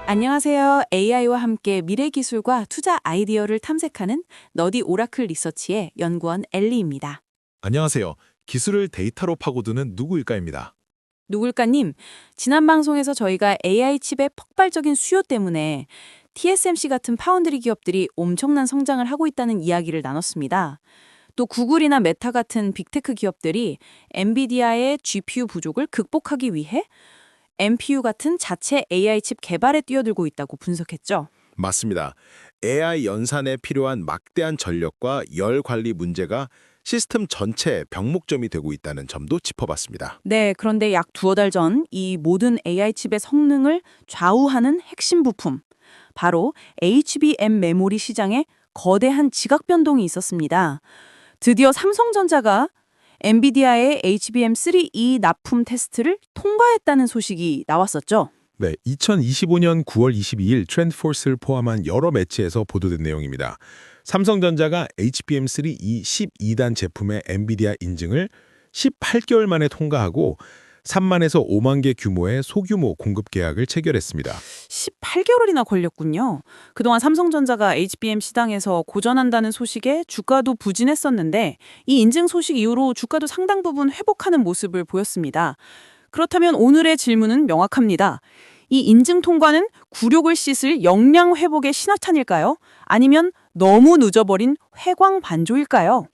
안녕하세요. AI와 함께 미래 기술과 투자 아이디어를 탐색하는 너디 오라클 리서치의 연구원 엘리입니다. 안녕하세요. 기술을 데이터로 파고드는 누구일까입니다. 누굴까님, 지난 방송에서 저희가 AI 칩의 폭발적인 수요 때문에 TSMC 같은 파운드리 기업들이 엄청난 성장을 하고 있다는 이야기를 나눴습니다. 또 구글이나 메타 같은 빅테크 기업들이 엔비디아의 GPU 부족을 극복하기 위해 NPU 같은 자체 AI 칩 개발에 뛰어들고 있다고 분석했죠. 맞습니다. AI 연산에 필요한 막대한 전력과 열 관리 문제가 시스템 전체의 병목점이 되고 있다는 점도 짚어봤습니다. 네, 그런데 약 두어 달 전 이 모든 AI 칩의 성능을 좌우하는 핵심 부품, 바로 HBM 메모리 시장에 거대한 지각 변동이 있었습니다. 드디어 삼성전자가 엔비디아의 HBM3E 납품 테스트를 통과했다는 소식이 나왔었죠. 네, 2025년 9월 22일 트렌드포스를 포함한 여러 매체에서 보도된 내용입니다. 삼성전자가 HBM3E 12단 제품의 엔비디아 인증을 18개월 만에 통과하고 3만에서 5만 개 규모의 소규모 공급 계약을 체결했습니다. 18개월이나 걸렸군요. 그동안 삼성전자가 HBM 시장에서 고전한다는 소식에 주가도 부진했었는데 이 인증 소식 이후로 주가도 상당 부분 회복하는 모습을 보였습니다. 그렇다면 오늘의 질문은 명확합니다. 이 인증 통과는 굴욕을 씻을 역량 회복의 신호탄일까요? 아니면 너무 늦어버린 회광 반조일까요?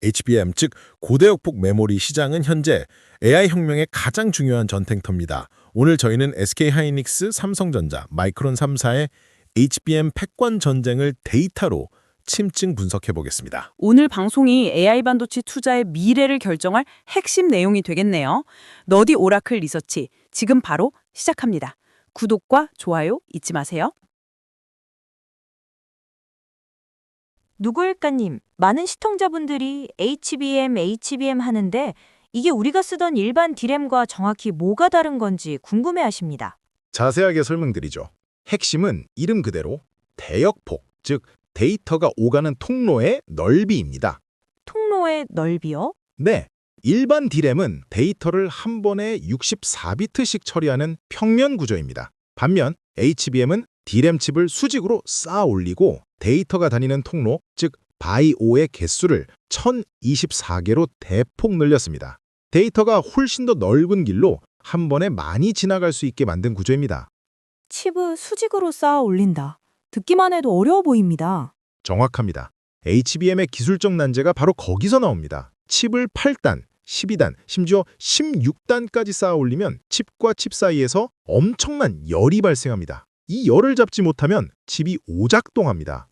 HBM, 즉 고대역폭 메모리 시장은 현재 AI 혁명의 가장 중요한 전쟁터입니다. 오늘 저희는 SK하이닉스, 삼성전자, 마이크론 3사의 HBM 패권 전쟁을 데이터로 침증 분석해 보겠습니다. 오늘 방송이 AI 반도체 투자의 미래를 결정할 핵심 내용이 되겠네요. 너디 오라클 리서치 지금 바로 시작합니다. 구독과 좋아요 잊지 마세요. 누구일까님, 많은 시청자분들이 HBM 하는데 이게 우리가 쓰던 일반 D램과 정확히 뭐가 다른 건지 궁금해하십니다. 자세하게 설명드리죠. 핵심은 이름 그대로 대역폭, 즉 데이터가 오가는 통로의 넓이입니다. 통로의 넓이요? 네, 일반 D램은 데이터를 한 번에 64비트씩 처리하는 평면 구조입니다. 반면 HBM은 D램 칩을 수직으로 쌓아 올리고 데이터가 다니는 통로, 즉 바이오의 개수를 1024개로 대폭 늘렸습니다. 데이터가 훨씬 더 넓은 길로 한 번에 많이 지나갈 수 있게 만든 구조입니다. 칩을 수직으로 쌓아 올린다. 듣기만 해도 어려워 보입니다. 정확합니다. HBM의 기술적 난제가 바로 거기서 나옵니다. 칩을 8단, 12단, 심지어 16단까지 쌓아 올리면 칩과 칩 사이에서 엄청난 열이 발생합니다. 이 열을 잡지 못하면 칩이 오작동합니다.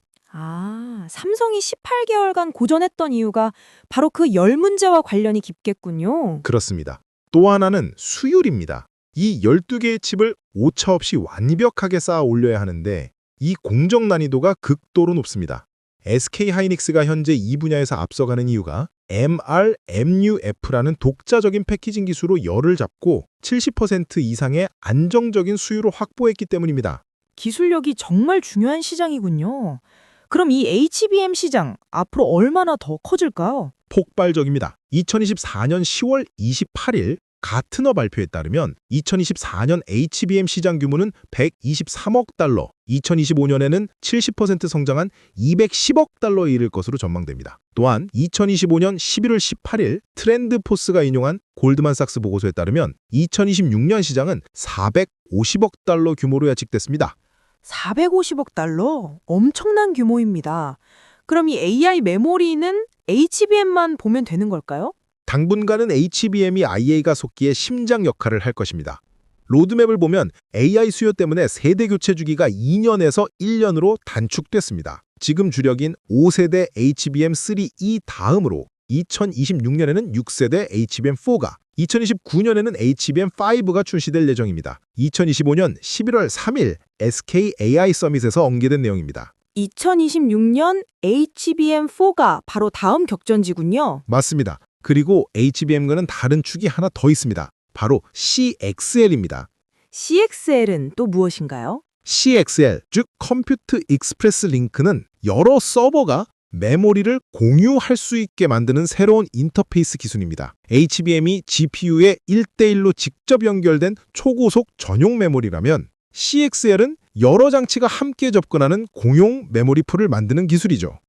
삼성이 18개월간 고전했던 이유가 바로 그 열 문제와 관련이 깊겠군요. 그렇습니다. 또 하나는 수율입니다. 이 12개의 칩을 오차없이 완벽하게 쌓아 올려야 하는데 이 공정 난이도가 극도로 높습니다. SK하이닉스가 현재 이 분야에서 앞서가는 이유가 MRMUF라는 독자적인 패키징 기술로 열을 잡고 70% 이상의 안정적인 수율을 확보했기 때문입니다. 기술력이 정말 중요한 시장이군요. 그럼 이 HBM 시장 앞으로 얼마나 더 커질까요? 폭발적입니다. 2024년 10월 28일 가트너 발표에 따르면 2024년 HBM 시장 규모는 123억 달러, 2025년에는 70% 성장한 210억 달러에 이를 것으로 전망됩니다. 또한 2025년 11월 18일 트렌드포스가 인용한 골드만삭스 보고서에 따르면 2026년 시장은 450억 달러 규모로 예측됐습니다. 450억 달러? 엄청난 규모입니다. 그럼 이 AI 메모리는 HBM만 보면 되는 걸까요? 당분간은 HBM이 IA가 속기에 심장 역할을 할 것입니다. 로드맵을 보면 AI 수요 때문에 세대 교체 주기가 2년에서 1년으로 단축됐습니다. 지금 주력인 5세대 HBM3E 다음으로 2026년에는 6세대 HBM4가, 2029년에는 HBM5가 출시될 예정입니다. 2025년 11월 3일 SK AI 서밋에서 언급된 내용입니다. 2026년 HBM4가 바로 다음 격전지군요. 맞습니다. 그리고 HBM과는 다른 축이 하나 더 있습니다. 바로 CXL입니다. CXL은 또 무엇인가요? CXL, 즉 컴퓨트 익스프레스 링크는 여러 서버가 메모리를 공유할 수 있게 만드는 새로운 인터페이스 기술입니다. HBM이 GPU에 1대1로 직접 연결된 초고속 전용 메모리라면 CXL은 여러 장치가 함께 접근하는 공용 메모리 풀을 만드는 기술이죠.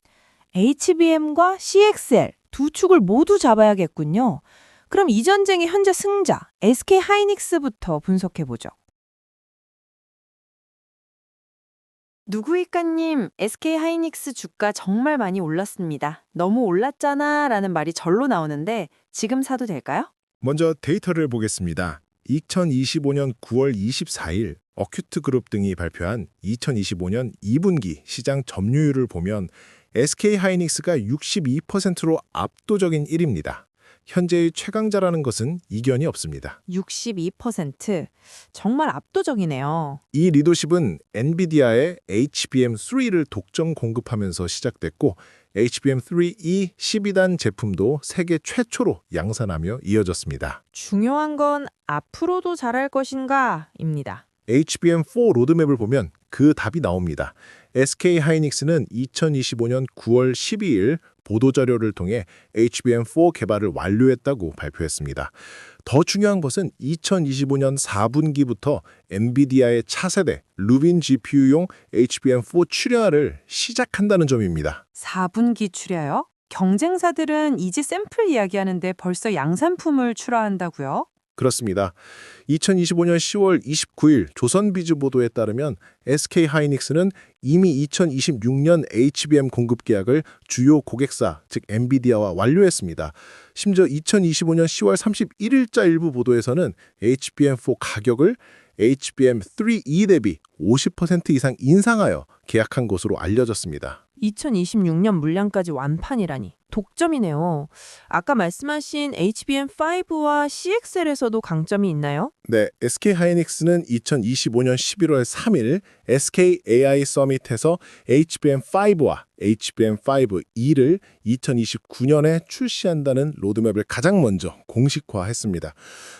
HBM과 CXL 두 축을 모두 잡아야겠군요. 그럼 이 전쟁의 현재 승자 SK 하이닉스부터 분석해보죠. 누구일까님, SK 하이닉스 주가 정말 많이 올랐습니다. 너무 올랐잖아 라는 말이 절로 나오는데 지금 사도 될까요? 먼저 데이터를 보겠습니다. 2025년 9월 24일 어큐트 그룹 등이 발표한 2025년 2분기 시장 점유율을 보면 SK 하이닉스가 62%로 압도적인 1위입니다. 현재의 최강자라는 것은 이견이 없습니다. 62%. 정말 압도적이네요. 이 리더십은 엔비디아의 HBM3를 독점 공급하면서 시작됐고 HBM3E 12단 제품도 세계 최초로 양산하며 이어졌습니다. 중요한 건 앞으로도 잘할 것인가입니다. HBM4 로드맵을 보면 그 답이 나옵니다. SK 하이닉스는 2025년 9월 12일 보도자료를 통해 HBM4 개발을 완료했다고 발표했습니다. 더 중요한 것은 2025년 4분기부터 엔비디아의 차세대 루빈 GPU용 HBM4 출하를 시작한다는 점입니다. 4분기 출하요? 경쟁사들은 이제 샘플 이야기하는데 벌써 양산품을 출하한다고요? 그렇습니다. 2025년 10월 29일 조선비즈 보도에 따르면 SK 하이닉스는 이미 2026년 HBM 공급 계약을 주요 고객사, 즉 엔비디아와 완료했습니다. 심지어 2025년 10월 31일자 일부 보도에서는 HBM4 가격을 HBM3E 대비 50% 이상 인상하여 계약한 것으로 알려졌습니다. 2026년 물량까지 완판이라니 독점이네요. 아까 말씀하신 HBM5와 CXL에서도 강점이 있나요? 네, SK 하이닉스는 2025년 11월 3일 SK AI 서밋에서 HBM5와 HBM5E를 2029년에 출시한다는 로드맵을 가장 먼저 공식화했습니다.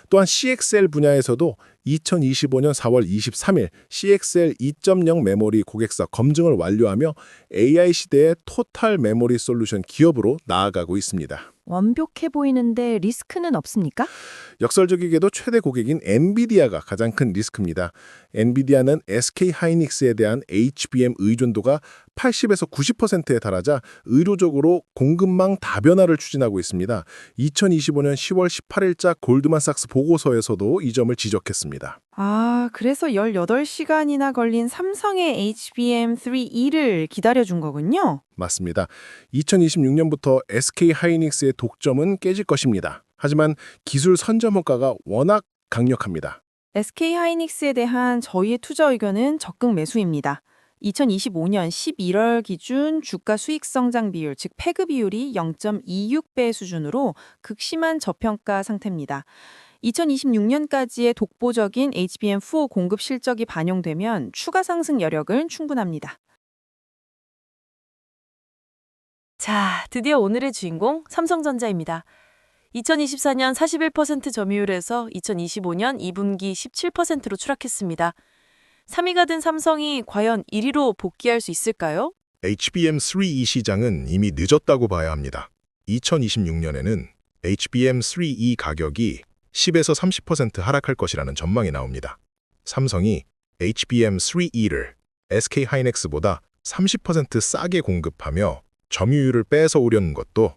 또한 CXL 분야에서도 2025년 4월 23일 CXL 2.0 메모리 고객사 검증을 완료하며 AI 시대의 토탈 메모리 솔루션 기업으로 나아가고 있습니다. 완벽해 보이는데 리스크는 없습니까? 역설적이게도 최대 고객인 엔비디아가 가장 큰 리스크입니다. 엔비디아는 SK 하이닉스에 대한 HBM 의존도가 80에서 90%에 달하자 의료적으로 공급망 다변화를 추진하고 있습니다. 2025년 10월 18일자 골드만삭스 보고서에서도 이 점을 지적했습니다. 아, 그래서 18시간이나 걸린 삼성의 HBM3E를 기다려준 거군요. 맞습니다. 2026년부터 SK 하이닉스의 독점은 깨질 것입니다. 하지만 기술 선점 효과가 워낙 강력합니다. SK 하이닉스에 대한 저희의 투자 의견은 적극 매수입니다. 2025년 11월 기준 주가 수익 성장 비율, 즉 패그 비율이 0.26배 수준으로 극심한 저평가 상태입니다. 2026년까지의 독보적인 HBM4 공급 실적이 반영되면 추가 상승 여력은 충분합니다. 자, 드디어 오늘의 주인공 삼성전자입니다. 2024년 41% 점유율에서 2025년 2분기 17%로 추락했습니다. 3위가 된 삼성이 과연 1위로 복귀할 수 있을까요? HBM3E 시장은 이미 늦었다고 봐야 합니다. 2026년에는 HBM3E 가격이 10에서 30% 하락할 것이라는 전망이 나옵니다. 삼성이 HBM3E를 SK 하이닉스보다 30% 싸게 공급하며 점유율을 뺏어오려는 것도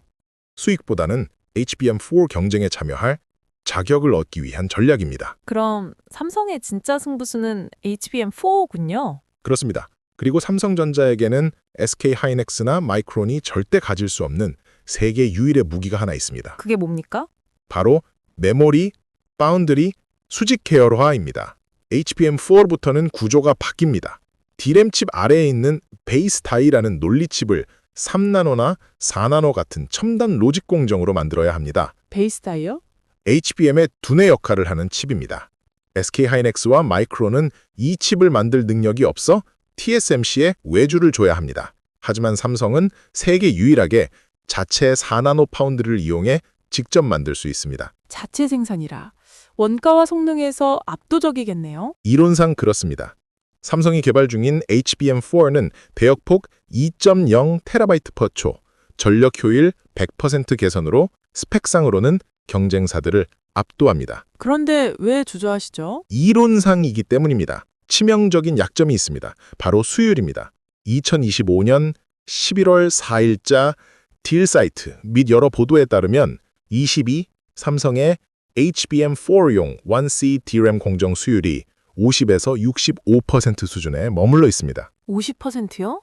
수익보다는 HBM4 경쟁에 참여할 자격을 얻기 위한 전략입니다. 그럼 삼성의 진짜 승부수는 HBM4군요. 그렇습니다. 그리고 삼성전자에게는 SK 하이닉스나 마이크론이 절대 가질 수 없는 세계 유일의 무기가 하나 있습니다. 그게 뭡니까? 바로 메모리, 바운드리, 수직 계열화입니다. HBM4부터는 구조가 바뀝니다. D램 칩 아래에 있는 베이스 다이라는 논리칩을 3나노나 4나노 같은 첨단 로직 공정으로 만들어야 합니다. 베이스 다이요? HBM의 두뇌 역할을 하는 칩입니다. SK 하이닉스와 마이크론은 이 칩을 만들 능력이 없어 TSMC에 외주를 줘야 합니다. 하지만 삼성은 세계 유일하게 자체 4나노 파운드를 이용해 직접 만들 수 있습니다. 자체 생산이라 원가와 성능에서 압도적이겠네요. 이론상 그렇습니다. 삼성이 개발 중인 HBM4는 대역폭 2.0TB/초, 전력 효율 100% 개선으로 스펙상으로는 경쟁사들을 압도합니다. 그런데 왜 주저하시죠? 이론상이기 때문입니다. 치명적인 약점이 있습니다. 바로 수율입니다. 2025년 11월 4일자 딜 사이트 및 여러 보도에 따르면 22 삼성의 HBM4용 1C DRAM 공정 수율이 50에서 65% 수준에 머물러 있습니다. 50%요?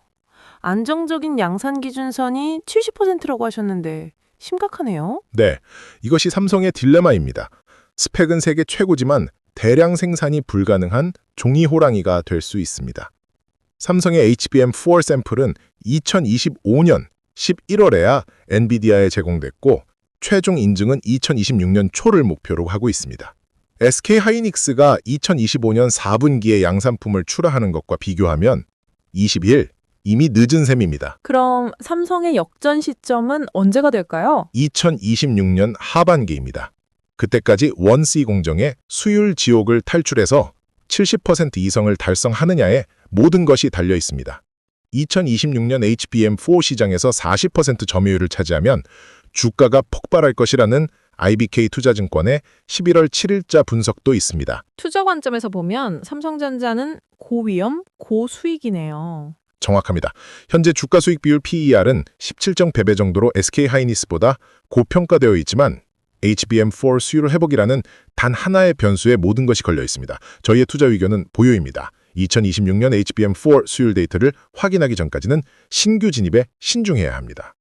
안정적인 양산 기준선이 70%라고 하셨는데 심각하네요. 네, 이것이 삼성의 딜레마입니다. 스펙은 세계 최고지만 대량 생산이 불가능한 종이 호랑이가 될 수 있습니다. 삼성의 HBM4 샘플은 2025년 11월에야 엔비디아에 제공됐고 최종 인증은 2026년 초를 목표로 하고 있습니다. SK 하이닉스가 2025년 4분기에 양산품을 출하하는 것과 비교하면 21, 이미 늦은 셈입니다. 그럼 삼성의 역전 시점은 언제가 될까요? 2026년 하반기입니다. 그때까지 1C 공정의 수율 지옥을 탈출해서 70% 이성을 달성하느냐에 모든 것이 달려 있습니다. 2026년 HBM4 시장에서 40% 점유율을 차지하면 주가가 폭발할 것이라는 IBK 투자증권의 11월 7일자 분석도 있습니다. 투자 관점에서 보면 삼성전자는 고위험, 고수익이네요. 정확합니다. 현재 주가 수익 비율 PER은 17.배배 정도로 SK 하이닉스보다 고평가되어 있지만 HBM4 수율 회복이라는 단 하나의 변수에 모든 것이 걸려 있습니다. 저희의 투자 의견은 보유입니다. 2026년 HBM4 수율 데이터를 확인하기 전까지는 신규 진입에 신중해야 합니다.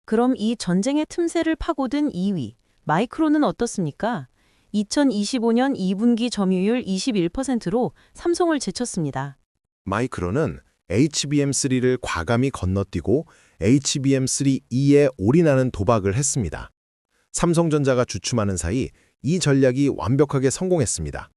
그럼 이 전쟁의 틈새를 파고든 2위, 마이크론은 어떻습니까? 2025년 2분기 점유율 21%로 삼성을 제쳤습니다. 마이크론은 HBM3를 과감히 건너뛰고 HBM3E에 올인하는 도박을 했습니다. 삼성전자가 주춤하는 사이 이 전략이 완벽하게 성공했습니다.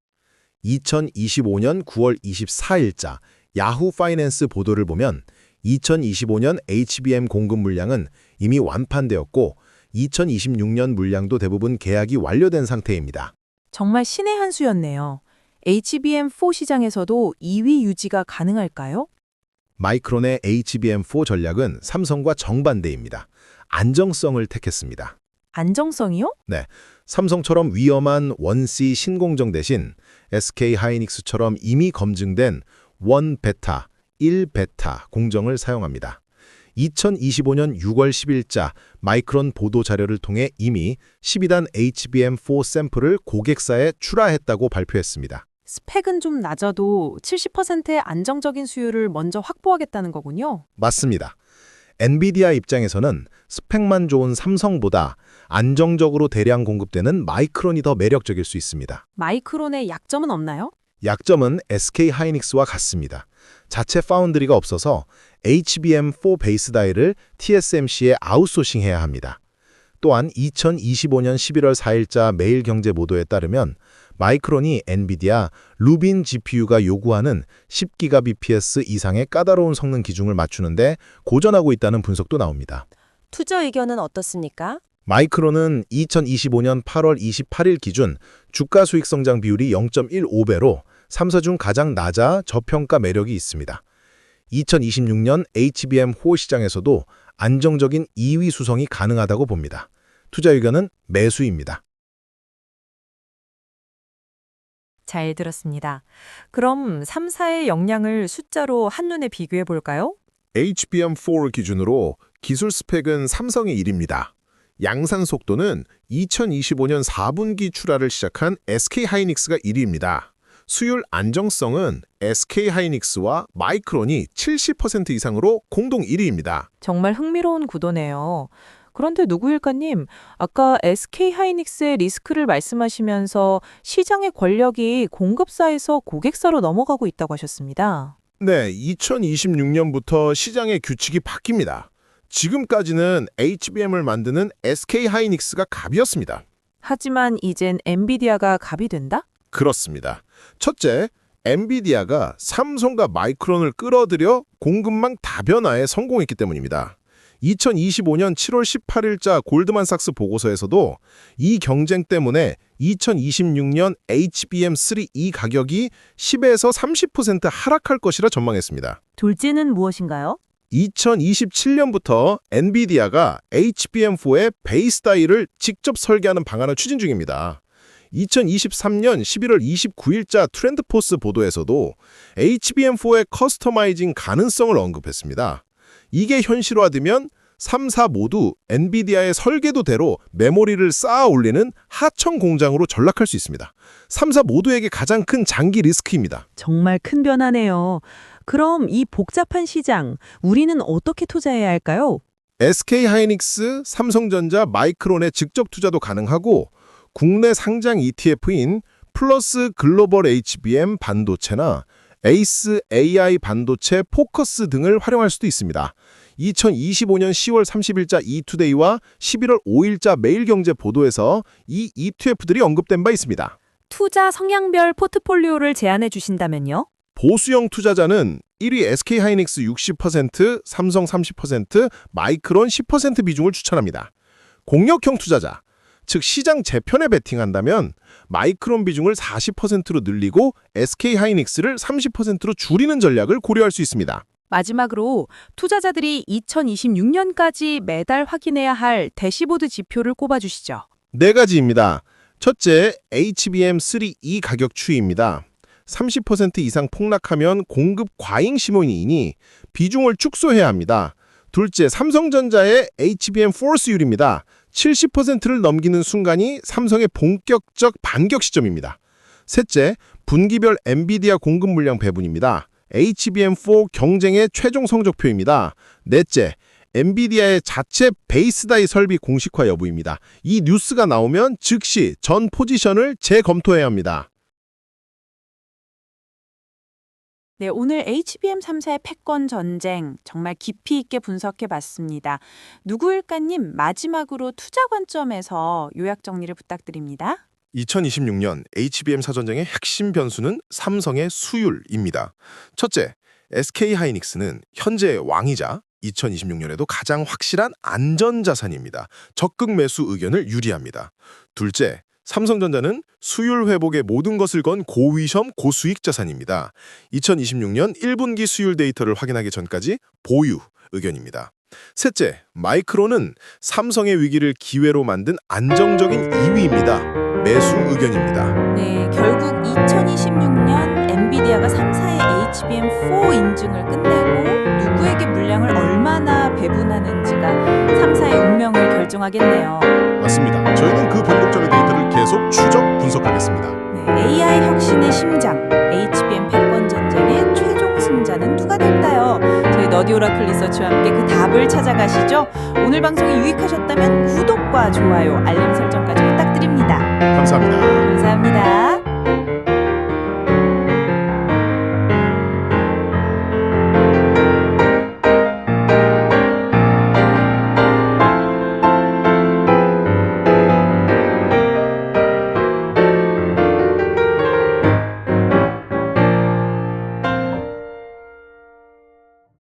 2025년 9월 24일자 야후 파이낸스 보도를 보면 2025년 HBM 공급 물량은 이미 완판되었고 2026년 물량도 대부분 계약이 완료된 상태입니다. 정말 신의 한 수였네요. HBM4 시장에서도 2위 유지가 가능할까요? 마이크론의 HBM4 전략은 삼성과 정반대입니다. 안정성을 택했습니다. 안정성이요? 삼성처럼 위험한 1C 신공정 대신 SK 하이닉스처럼 이미 검증된 1베타, 1베타 공정을 사용합니다. 2025년 6월 10일자 마이크론 보도 자료를 통해 이미 12단 HBM4 샘플을 고객사에 출하했다고 발표했습니다. 스펙은 좀 낮아도 70%의 안정적인 수율을 먼저 확보하겠다는 거군요. 맞습니다. 엔비디아 입장에서는 스펙만 좋은 삼성보다 안정적으로 대량 공급되는 마이크론이 더 매력적일 수 있습니다. 마이크론의 약점은 없나요? 약점은 SK 하이닉스와 같습니다. 자체 파운드리가 없어서 HBM4 베이스 다이를 TSMC에 아웃소싱해야 합니다. 또한 2025년 11월 4일자 매일경제 보도에 따르면 마이크론이 엔비디아 루빈 GPU가 요구하는 10GBps 이상의 까다로운 성능 기준을 맞추는데 고전하고 있다는 분석도 나옵니다. 투자 의견은 어떻습니까? 마이크론은 2025년 8월 28일 기준 주가 수익 성장 비율이 0.15배로 3사 중 가장 낮아 저평가 매력이 있습니다. 2026년 HBM4 시장에서도 안정적인 2위 수성이 가능하다고 봅니다. 투자 의견은 매수입니다. 잘 들었습니다. 그럼 3사의 역량을 숫자로 한눈에 비교해 볼까요? HBM4 기준으로 기술 스펙은 삼성이 1위입니다. 양산 속도는 2025년 4분기 출하를 시작한 SK 하이닉스가 1위입니다. 수율 안정성은 SK 하이닉스와 마이크론이 70% 이상으로 공동 1위입니다. 정말 흥미로운 구도네요. 그런데 누구일까님, 아까 SK 하이닉스의 리스크를 말씀하시면서 시장의 권력이 공급사에서 고객사로 넘어가고 있다고 하셨습니다. 네, 2026년부터 시장의 규칙이 바뀝니다. 지금까지는 HBM을 만드는 SK 하이닉스가 갑이었습니다. 하지만 이젠 엔비디아가 갑이 된다? 그렇습니다. 첫째, 엔비디아가 삼성과 마이크론을 끌어들여 공급망 다변화에 성공했기 때문입니다. 2025년 7월 18일자 골드만삭스 보고서에서도 이 경쟁 때문에 2026년 HBM3E 가격이 10에서 30% 하락할 것이라 전망했습니다. 둘째는 무엇인가요? 2027년부터 엔비디아가 HBM4의 베이스 다이를 직접 설계하는 방안을 추진 중입니다. 2023년 11월 29일자 트렌드포스 보도에서도 HBM4의 커스터마이징 가능성을 언급했습니다. 이게 현실화되면 3사 모두 엔비디아의 설계도대로 메모리를 쌓아 올리는 하청 공장으로 전락할 수 있습니다. 3사 모두에게 가장 큰 장기 리스크입니다. 정말 큰 변화네요. 그럼 이 복잡한 시장, 우리는 어떻게 투자해야 할까요? SK하이닉스, 삼성전자, 마이크론의 직접 투자도 가능하고 국내 상장 ETF인 플러스 글로벌 HBM 반도체나 에이스 AI 반도체 포커스 등을 활용할 수도 있습니다. 2025년 10월 30일자 이투데이와 11월 5일자 매일경제 보도에서 이 ETF들이 언급된 바 있습니다. 투자 성향별 포트폴리오를 제안해 주신다면요? 보수형 투자자는 1위 SK하이닉스 60%, 삼성 30%, 마이크론 10% 비중을 추천합니다. 공격형 투자자, 즉 시장 재편에 베팅한다면 마이크론 비중을 40%로 늘리고 SK하이닉스를 30%로 줄이는 전략을 고려할 수 있습니다. 마지막으로 투자자들이 2026년까지 매달 확인해야 할 대시보드 지표를 꼽아주시죠. 4가지입니다. 첫째, HBM3E 가격 추이입니다. 30% 이상 폭락하면 공급 과잉 신호이니 비중을 축소해야 합니다. 둘째, 삼성전자의 HBM4 수율입니다. 70%를 넘기는 순간이 삼성의 본격적 반격 시점입니다. 셋째, 분기별 엔비디아 공급 물량 배분입니다. HBM4 경쟁의 최종 성적표입니다. 넷째, 엔비디아의 자체 베이스다이 설비 공식화 여부입니다. 이 뉴스가 나오면 즉시 전 포지션을 재검토해야 합니다. 네, 오늘 HBM 3사의 패권 전쟁 정말 깊이 있게 분석해 봤습니다. 누구일까님 마지막으로 투자 관점에서 요약 정리를 부탁드립니다. 2026년 HBM 사전쟁의 핵심 변수는 삼성의 수율입니다. 첫째, SK하이닉스는 현재의 왕이자 2026년에도 가장 확실한 안전자산입니다. 적극 매수 의견을 유리합니다. 둘째, 삼성전자는 수율 회복에 모든 것을 건 고위험 고수익 자산입니다. 2026년 1분기 수율 데이터를 확인하기 전까지 보유 의견입니다. 셋째, 마이크론은 삼성의 위기를 기회로 만든 안정적인 2위입니다. 매수 의견입니다. 네, 결국 2026년 엔비디아가 3사의 HBM4 인증을 끝내고 누구에게 물량을 얼마나 배분하는지가 3사의 운명을 결정하겠네요. 맞습니다. 저희는 그 변동점의 데이터를 계속 추적 분석하겠습니다. 네, AI 혁신의 심장, HBM 패권 전쟁의 최종 승자는 누가 될까요? 저희 너디오라클 리서치와 함께 그 답을 찾아가시죠. 오늘 방송이 유익하셨다면 구독과 좋아요, 알림 설정까지 부탁드립니다. 감사합니다. 감사합니다.